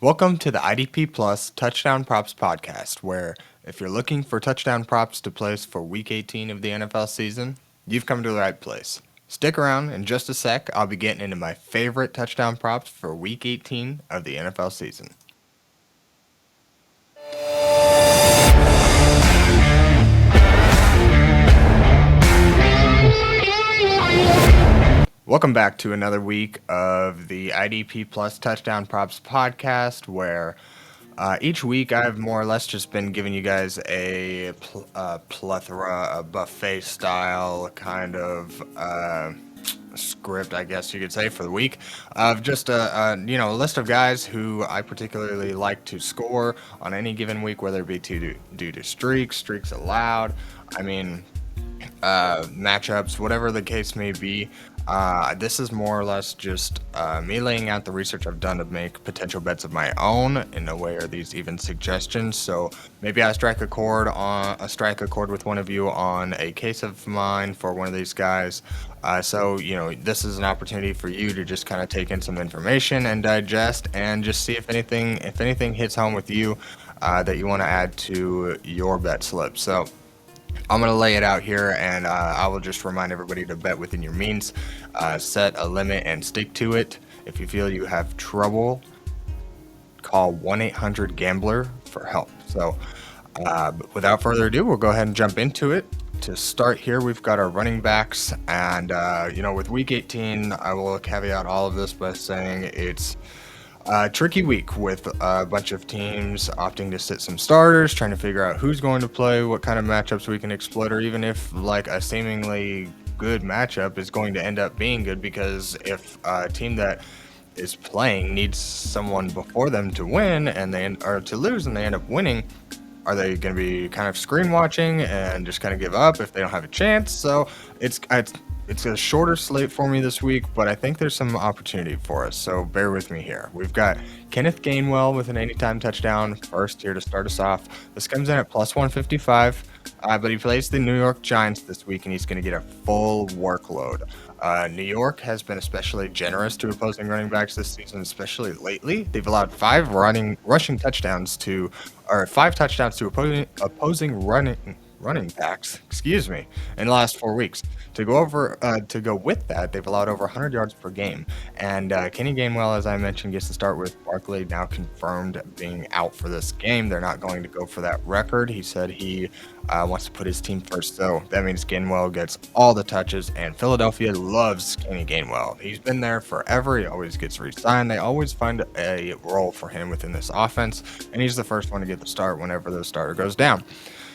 Welcome to the IDP Plus Touchdown Props Podcast, where if you're looking for touchdown props to place for Week 18 of the NFL season, you've come to the right place. Stick around, in just a sec, I'll be getting into my favorite touchdown props for Week 18 of the NFL season. Welcome back to another week of the IDP Plus Touchdown Props Podcast, where each week I've more or less just been giving you guys a plethora, a buffet style kind of script, I guess you could say, for the week of just a list of guys who I particularly like to score on any given week, whether it be due to streaks allowed. I mean, matchups, whatever the case may be. This is more or less just me laying out the research I've done to make potential bets of my own. In no way are these even suggestions. So maybe I strike a chord with one of you on a case of mine for one of these guys. So this is an opportunity for you to just kind of take in some information and digest, and just see if anything hits home with you that you want to add to your bet slip. So I'm going to lay it out here, and I will just remind everybody to bet within your means, set a limit, and stick to it. If you feel you have trouble, call 1-800-GAMBLER for help. So without further ado, we'll go ahead and jump into it. To start here, we've got our running backs, and with Week 18, I will caveat all of this by saying it's tricky week with a bunch of teams opting to sit some starters, trying to figure out who's going to play, what kind of matchups we can exploit, or even if like a seemingly good matchup is going to end up being good, because if a team that is playing needs someone before them to win or to lose and they end up winning, are they going to be kind of screen watching and just kind of give up if they don't have a chance? So it's a shorter slate for me this week, but I think there's some opportunity for us, so bear with me here. We've got Kenneth Gainwell with an anytime touchdown first here to start us off. This comes in at plus 155, but he plays the New York Giants this week, and he's going to get a full workload. New York has been especially generous to opposing running backs this season, especially lately. They've allowed five touchdowns to opposing running backs, in the last 4 weeks. To go with that, they've allowed over 100 yards per game. And Kenny Gainwell, as I mentioned, gets to start with Barkley now confirmed being out for this game. They're not going to go for that record. He said he wants to put his team first, so that means Gainwell gets all the touches, and Philadelphia loves Kenny Gainwell. He's been there forever. He always gets re-signed. They always find a role for him within this offense, and he's the first one to get the start whenever the starter goes down.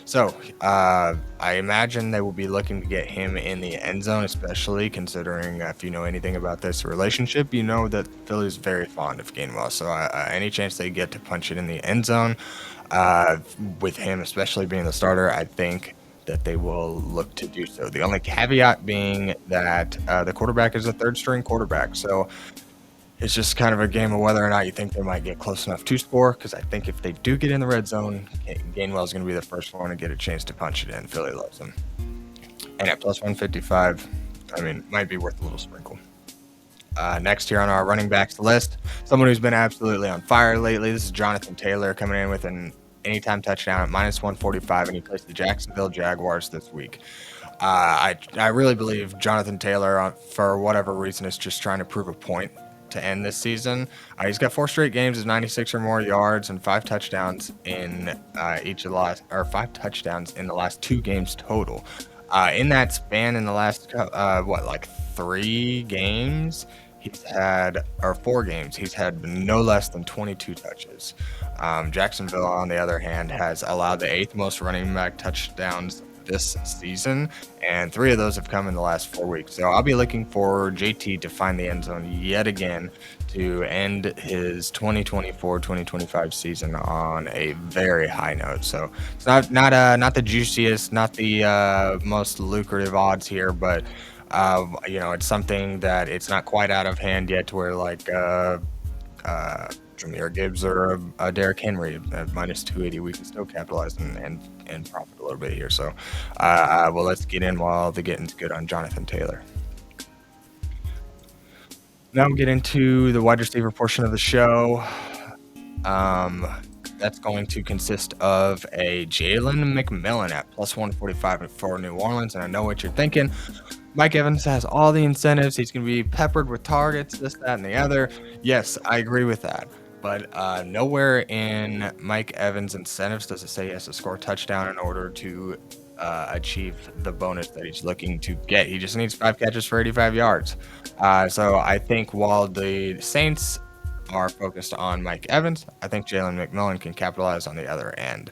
So I imagine they will be looking to get him in the end zone, especially considering if you know anything about this relationship, you know that Philly's very fond of Gainwell. So any chance they get to punch it in the end zone with him, especially being the starter, I think that they will look to do so. The only caveat being that the quarterback is a third-string quarterback. So it's just kind of a game of whether or not you think they might get close enough to score, because I think if they do get in the red zone, Gainwell is going to be the first one to get a chance to punch it in. Philly loves him. And at plus 155, might be worth a little sprinkle. Next here on our running backs list, someone who's been absolutely on fire lately. This is Jonathan Taylor coming in with an anytime touchdown at minus 145, and he plays the Jacksonville Jaguars this week. I really believe Jonathan Taylor, for whatever reason, is just trying to prove a point to end this season. He's got 4 straight games of 96 or more yards and 5 touchdowns in five touchdowns in the last 2 games total. In that span, in the last 3 games, or 4 games, he's had no less than 22 touches. Jacksonville, on the other hand, has allowed the 8th most running back touchdowns this season, and 3 of those have come in the last 4 weeks. So I'll be looking for JT to find the end zone yet again to end his 2024-2025 season on a very high note. So it's not the juiciest, not the most lucrative odds here, but it's something that it's not quite out of hand yet to where Jahmyr Gibbs or Derrick Henry at minus 280, we can still capitalize and profit a little bit here. So, let's get in while the getting's good on Jonathan Taylor. Now we'll get into the wide receiver portion of the show. That's going to consist of a Jalen McMillan at plus 145 for New Orleans. And I know what you're thinking. Mike Evans has all the incentives. He's going to be peppered with targets, this, that, and the other. Yes, I agree with that. But nowhere in Mike Evans' incentives does it say he has to score a touchdown in order to achieve the bonus that he's looking to get. He just needs 5 catches for 85 yards. So I think while the Saints are focused on Mike Evans, I think Jalen McMillan can capitalize on the other end.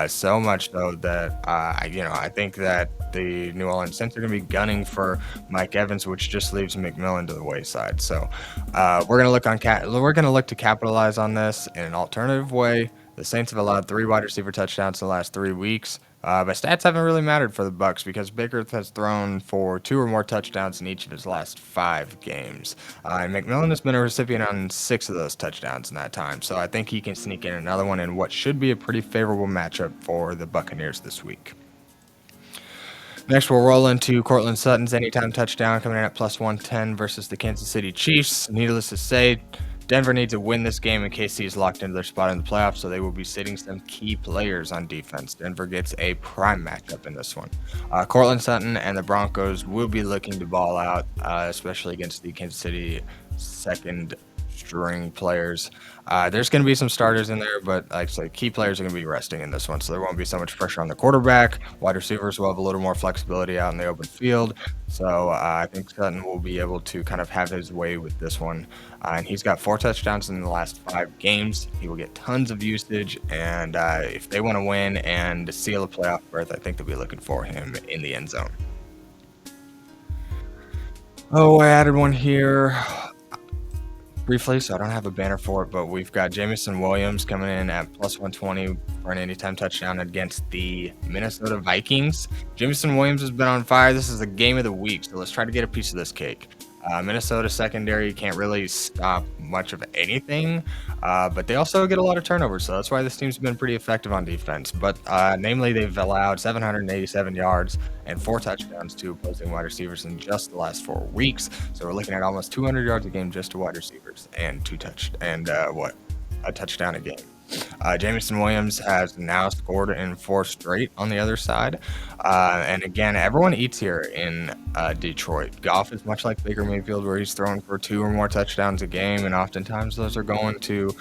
So much so that I think that the New Orleans Saints are going to be gunning for Mike Evans, which just leaves McMillan to the wayside. So we're going to look to capitalize on this in an alternative way. The Saints have allowed 3 wide receiver touchdowns in the last 3 weeks. But stats haven't really mattered for the Bucs because Baker has thrown for 2 or more touchdowns in each of his last 5 games. And McMillan has been a recipient on 6 of those touchdowns in that time. So I think he can sneak in another one in what should be a pretty favorable matchup for the Buccaneers this week. Next, we'll roll into Courtland Sutton's anytime touchdown coming in at plus 110 versus the Kansas City Chiefs. Needless to say, Denver needs to win this game in case he's locked into their spot in the playoffs, so they will be sitting some key players on defense. Denver gets a prime matchup in this one. Courtland Sutton and the Broncos will be looking to ball out, especially against the Kansas City second string players. There's going to be some starters in there, but like I said, key players are going to be resting in this one, so there won't be so much pressure on the quarterback. Wide receivers will have a little more flexibility out in the open field, so I think Sutton will be able to kind of have his way with this one. And he's got 4 touchdowns in the last 5 games. He will get tons of usage, and if they want to win and seal a playoff berth, I think they'll be looking for him in the end zone. Oh, I added one here briefly, so I don't have a banner for it, but we've got Jameson Williams coming in at plus 120 for an anytime touchdown against the Minnesota Vikings. Jameson Williams has been on fire. This is the game of the week, so let's try to get a piece of this cake. Minnesota secondary can't really stop much of anything, but they also get a lot of turnovers, so that's why this team's been pretty effective on defense. But namely, they've allowed 787 yards and 4 touchdowns to opposing wide receivers in just the last 4 weeks. So we're looking at almost 200 yards a game just to wide receivers and a touchdown a game. Jameson Williams has now scored in 4 straight on the other side. And again, everyone eats here in Detroit. Goff is much like Baker Mayfield, where he's throwing for 2 or more touchdowns a game, and oftentimes those are going to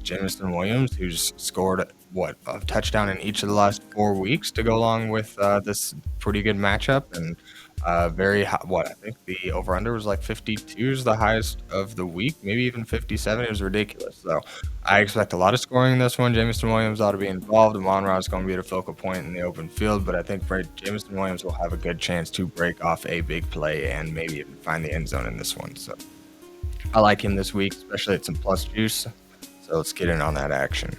Jameson Williams, who's scored a touchdown in each of the last 4 weeks to go along with this pretty good matchup. And very high, I think the over-under was like 52 is the highest of the week, maybe even 57. It was ridiculous. So I expect a lot of scoring in this one. Jameson Williams ought to be involved. Amon-Ra is going to be the focal point in the open field, but I think Jameson Williams will have a good chance to break off a big play and maybe even find the end zone in this one. So I like him this week, especially at some plus juice. So let's get in on that action.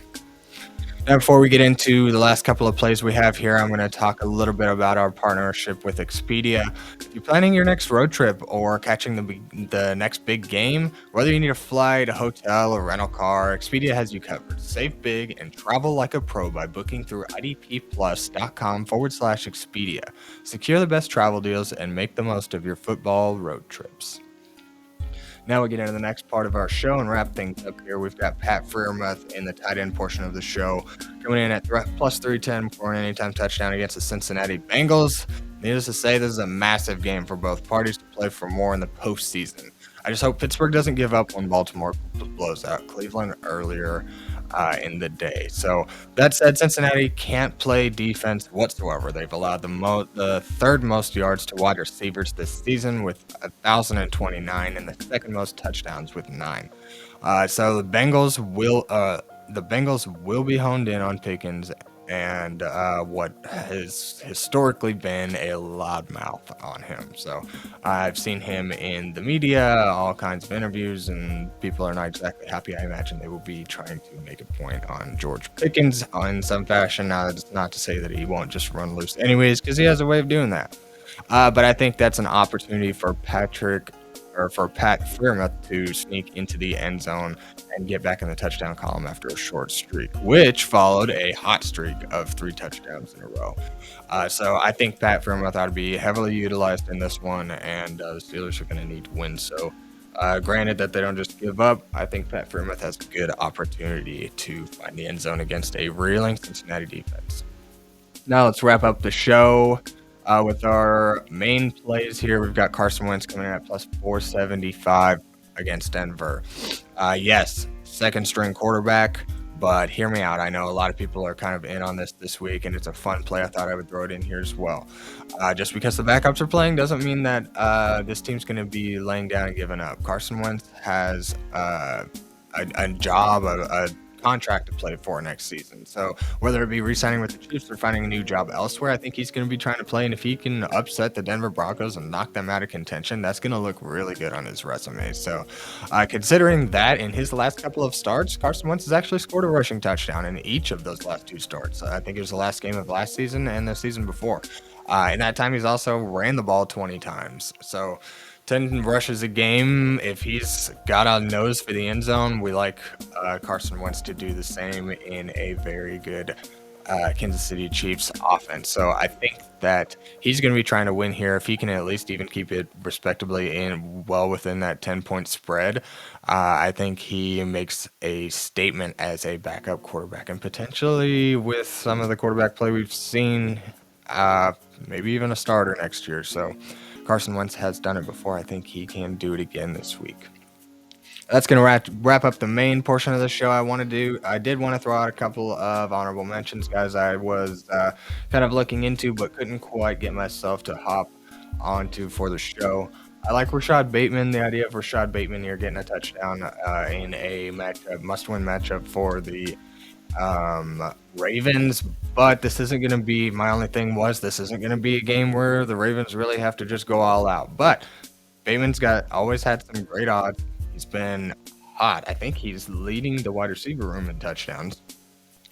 Now, before we get into the last couple of plays we have here, I'm going to talk a little bit about our partnership with Expedia. If you're planning your next road trip or catching the next big game, whether you need a flight, a hotel, or rental car, Expedia has you covered. Save big and travel like a pro by booking through idpplus.com/Expedia. Secure the best travel deals and make the most of your football road trips. Now we get into the next part of our show and wrap things up here. We've got Pat Freiermuth in the tight end portion of the show coming in at plus 310 for an anytime touchdown against the Cincinnati Bengals. Needless to say, this is a massive game for both parties to play for more in the postseason. I just hope Pittsburgh doesn't give up when Baltimore blows out Cleveland earlier in the day. So that said, Cincinnati can't play defense whatsoever. They've allowed the 3rd most yards to wide receivers this season with 1,029 and the 2nd most touchdowns with 9. So the Bengals will be honed in on Pickens and what has historically been a loudmouth on him. So I've seen him in the media, all kinds of interviews, and people are not exactly happy. I imagine they will be trying to make a point on George Pickens in some fashion. Now, that's not to say that he won't just run loose anyways, because he has a way of doing that. But I think that's an opportunity for Pat Freiermuth to sneak into the end zone and get back in the touchdown column after a short streak, which followed a hot streak of 3 touchdowns in a row. So I think Pat Freiermuth ought to be heavily utilized in this one, and the Steelers are going to need to win. So Granted that they don't just give up, I think Pat Freiermuth has a good opportunity to find the end zone against a reeling Cincinnati defense. Now let's wrap up the show with our main plays here. We've got Carson Wentz coming in at plus 475 against Denver. Yes, second string quarterback, but hear me out. I know a lot of people are kind of in on this week, and it's a fun play. I thought I would throw it in here as well. Just because the backups are playing doesn't mean that this team's going to be laying down and giving up. Carson Wentz has a job, a contract to play for next season. So whether it be re-signing with the Chiefs or finding a new job elsewhere, I think he's going to be trying to play. And if he can upset the Denver Broncos and knock them out of contention, that's going to look really good on his resume. So considering that in his last couple of starts, Carson Wentz has actually scored a rushing touchdown in each of those last 2 starts. I think it was the last game of last season and the season before. In that time, he's also ran the ball 20 times. So 10 rushes a game. If he's got a nose for the end zone, we like Carson Wentz to do the same in a very good Kansas City Chiefs offense. So I think that he's going to be trying to win here. If he can at least even keep it respectably well within that 10-point spread, I think he makes a statement as a backup quarterback, and potentially with some of the quarterback play we've seen, maybe even a starter next year. So Carson Wentz has done it before. I think he can do it again this week. That's going to wrap up the main portion of the show I did want to throw out a couple of honorable mentions, guys. I was kind of looking into but couldn't quite get myself to hop onto for the show. I like Rashad Bateman. The idea of Rashad Bateman here getting a touchdown in a must-win matchup for the Ravens, but this isn't going to be, my only thing was this isn't going to be a game where the Ravens really have to just go all out. But Bateman's always had some great odds. He's been hot. I think he's leading the wide receiver room in touchdowns.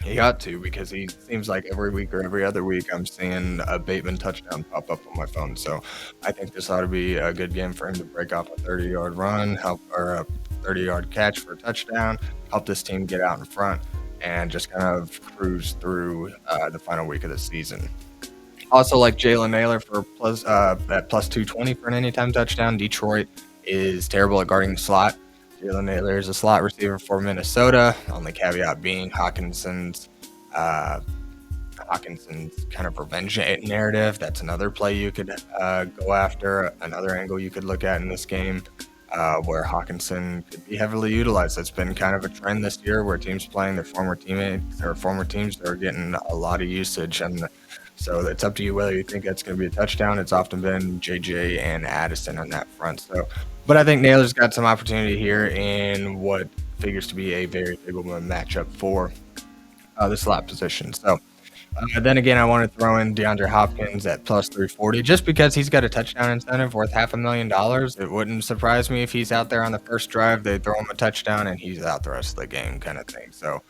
He got to, because he seems like every week or every other week I'm seeing a Bateman touchdown pop up on my phone. So I think this ought to be a good game for him to break off a 30-yard run, or a 30-yard catch for a touchdown, help this team get out in front, and just kind of cruise through the final week of the season. Also like Jalen Naylor for at plus 220 for an anytime touchdown. Detroit is terrible at guarding the slot. Jalen Naylor is a slot receiver for Minnesota. Only caveat being Hawkinson's kind of revenge narrative. That's another play you could go after, another angle you could look at in this game. Where Hawkinson could be heavily utilized. That's been kind of a trend this year, where teams playing their former teammates or former teams are getting a lot of usage, and so it's up to you whether you think that's going to be a touchdown. It's often been JJ and Addison on that front. So, but I think Naylor's got some opportunity here in what figures to be a very favorable matchup for the slot position. So. Then again, I want to throw in DeAndre Hopkins at plus 340, just because he's got a touchdown incentive worth $500,000. It wouldn't surprise me if he's out there on the first drive, they throw him a touchdown, and he's out the rest of the game, kind of thing. So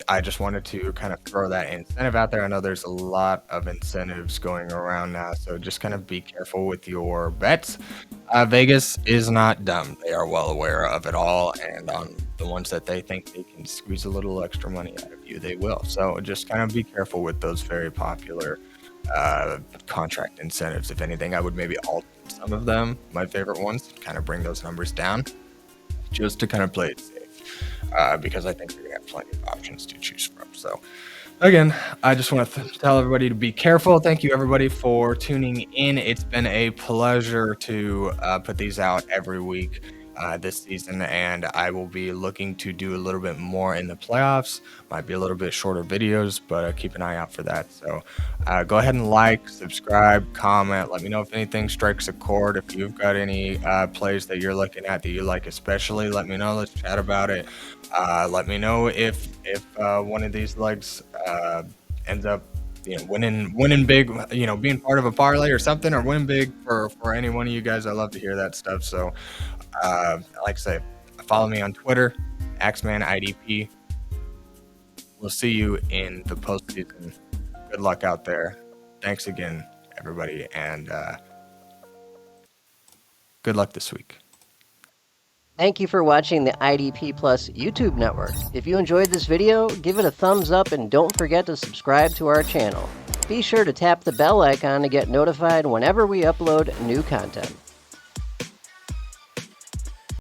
I just wanted to kind of throw that incentive out there. I know there's a lot of incentives going around now, so just kind of be careful with your bets. Vegas is not dumb. They are well aware of it all, and on the ones that they think they can squeeze a little extra money out of you, they will. So just kind of be careful with those very popular contract incentives. If anything, I would maybe alter some of them, my favorite ones, kind of bring those numbers down, just to kind of play it safe, because I think you're going to have plenty of options to choose from. So again, I just want to tell everybody to be careful. Thank you, everybody, for tuning in. It's been a pleasure to put these out every week this season, and I will be looking to do a little bit more in the playoffs. Might be a little bit shorter videos, but keep an eye out for that. So go ahead and like, subscribe, comment. Let me know if anything strikes a chord. If you've got any plays that you're looking at that you like especially, let me know. Let's chat about it. Let me know if one of these legs ends up winning big, being part of a parlay or something, or winning big for any one of you guys. I love to hear that stuff. So like I say, follow me on Twitter, AxmanIDP. We'll see you in the postseason. Good luck out there. Thanks again, everybody, and good luck this week. Thank you for watching the IDP Plus YouTube network. If you enjoyed this video, give it a thumbs up and don't forget to subscribe to our channel. Be sure to tap the bell icon to get notified whenever we upload new content.